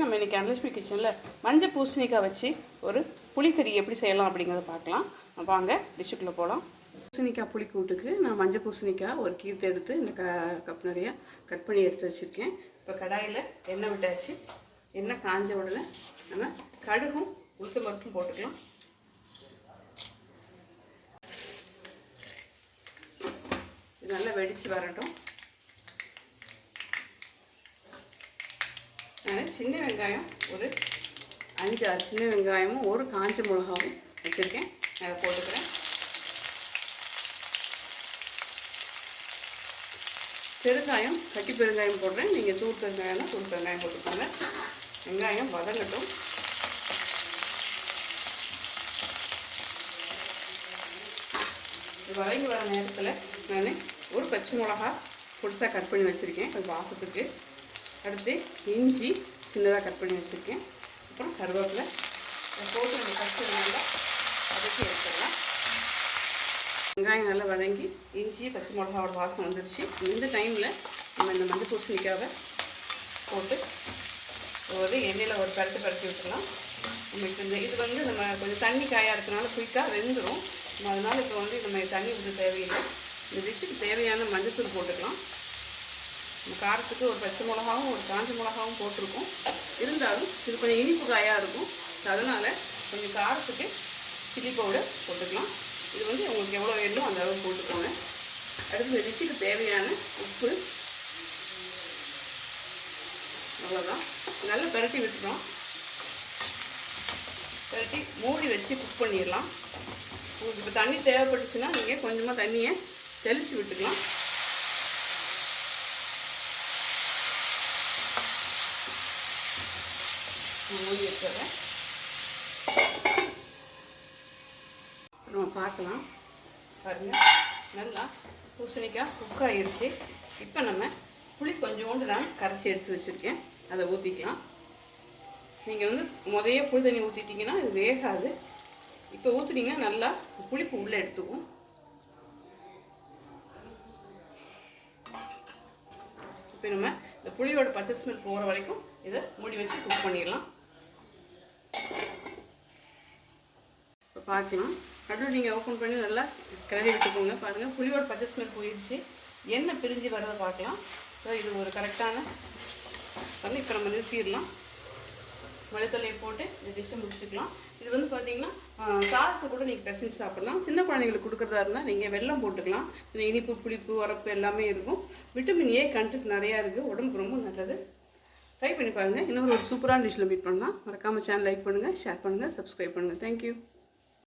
நம்ம இன்றைக்கி அனலட்சுமி கிச்சனில் மஞ்சள் பூசணிக்காய் வச்சு ஒரு புளிக்கறி எப்படி செய்யலாம் அப்படிங்கிறத பார்க்கலாம். வாங்க டிஷ்ஷுக்குள்ளே போகலாம். பூசணிக்காய் புளிக்கூட்டுக்கு நான் மஞ்சள் பூசணிக்காய் ஒரு கீர்த்து எடுத்து இந்த கப் நிறையா கட் பண்ணி எடுத்து வச்சுருக்கேன். இப்போ கடாயில் எண்ணெய் விட்டாச்சு. எண்ணெய் காஞ்ச உடனே நம்ம கடுகும் உளுத்தம் பருப்பும் போட்டுக்கலாம். இது நல்லா வெடித்து வரட்டும். நான் சின்ன வெங்காயம் ஒரு 5-6 சின்ன வெங்காயமும் ஒரு காஞ்ச மிளகாவும் வச்சுருக்கேன். அதை போட்டுக்கிறேன். பெருங்காயம் கட்டி பெருங்காயம் போடுறேன். நீங்கள் தூள் பெருங்காயம்னா தூள் பெருங்காயம் போட்டுக்கோங்க. வெங்காயம் வதங்கட்டும். இது வதங்கி வர நேரத்தில் நான் ஒரு பச்சை மிளகா புதுசாக கட் பண்ணி வச்சுருக்கேன் அது வாசத்துக்கு. அடுத்து இஞ்சி சின்னதாக கட் பண்ணி வச்சுருக்கேன். அப்புறம் கருவேப்பிலை போட்டு நம்ம பச்சை நல்லா வதக்கி எடுத்துடலாம். வெங்காயம் நல்லா வதங்கி இஞ்சி பச்சை மிளகாவோட வாசம் வந்துடுச்சு. இந்த டைமில் நம்ம இந்த மஞ்சள் பூசணிக்காவை போட்டு ஒரு எண்ணெயில் ஒரு பரட்டி விட்டுடலாம். நம்ம இது நம்ம கொஞ்சம் தண்ணி காயாக இருக்கிறனால குயிக்காக வெந்துடும். அதனால் இப்போ நம்ம தண்ணி ஊற்ற தேவையில்லை. இந்த டிஷ்ஷுக்கு தேவையான மஞ்சத்தூள் போட்டுக்கலாம். காரத்துக்கு ஒரு பச்சை மிளகாவும் ஒரு காஞ்ச மிளகாவும் போட்டிருக்கோம். இருந்தாலும் இது கொஞ்சம் இனிப்பு காயாக இருக்கும். அதனால் கொஞ்சம் காரத்துக்கு சில்லி பவுடர் போட்டுக்கலாம். இது உங்களுக்கு எவ்வளோ வேணுமோ அந்த அளவு போட்டுக்கோங்க. அடுத்து இந்த டிஷ்ஷுக்கு தேவையான உப்பு, அவ்வளோதான். நல்லா பரட்டி விட்டுறோம். பரட்டி மூடி வச்சு குக் பண்ணிடலாம். உங்களுக்கு இப்போ தண்ணி தேவைப்பட்டுச்சுன்னா நீங்கள் கொஞ்சமாக தண்ணியை தெளித்து விட்டுக்கலாம். மூடி வச்சுறேன். நம்ம பார்க்கலாம். பாருங்கள், நல்லா பூசணிக்காய் குக் ஆகிடுச்சு. இப்போ நம்ம புளி கொஞ்சோண்டு நான் கரைச்சி எடுத்து வச்சுருக்கேன். அதை ஊற்றிக்கலாம். நீங்கள் முதைய புளி தண்ணி ஊற்றிட்டிங்கன்னா இது வேகாது. இப்போ ஊற்றுனீங்கன்னா நல்லா புளிப்பு உள்ளே எடுத்துக்கும். இப்போ நம்ம இந்த புளியோட பச்சை ஸ்மெல் போகிற வரைக்கும் இதை மூடி வச்சு குக் பண்ணிடலாம். இப்போ பார்க்கலாம். நடுவில் நீங்கள் ஓப்பன் பண்ணி நல்லா கிளறி விட்டுக்கோங்க. பாருங்கள், புளியோட பச்சை ஸ்மெல் போயிடுச்சு. எண்ணெய் பிரிஞ்சு வரதை பார்க்கலாம். ஸோ இது ஒரு கரெக்டான பண்ணி இப்போ நம்ம நிறுத்திடலாம். மல்லித்தலையை போட்டு இந்த டிஷ்ஷை முடிச்சுக்கலாம். இது பார்த்திங்கன்னா சாதத்தை கூட நீங்கள் பிசைஞ்சு சாப்பிட்லாம். சின்ன குழந்தைங்களுக்கு கொடுக்குறதா இருந்தால் நீங்கள் வெல்லம் போட்டுக்கலாம். இனிப்பு புளிப்பு உரப்பு எல்லாமே இருக்கும். விட்டமின் ஏ கண்டென்ட் நிறையா இருக்குது. உடம்புக்கு ரொம்ப நல்லது. ட்ரை பண்ணி பாருங்கள். இன்னொரு சூப்பரான டிஷ்ஷில் மீட் பண்ணலாம். மறக்காமல் சேனல் லைக் பண்ணுங்கள், ஷேர் பண்ணுங்கள், சப்ஸ்கிரைப் பண்ணுங்கள். தேங்க்யூ.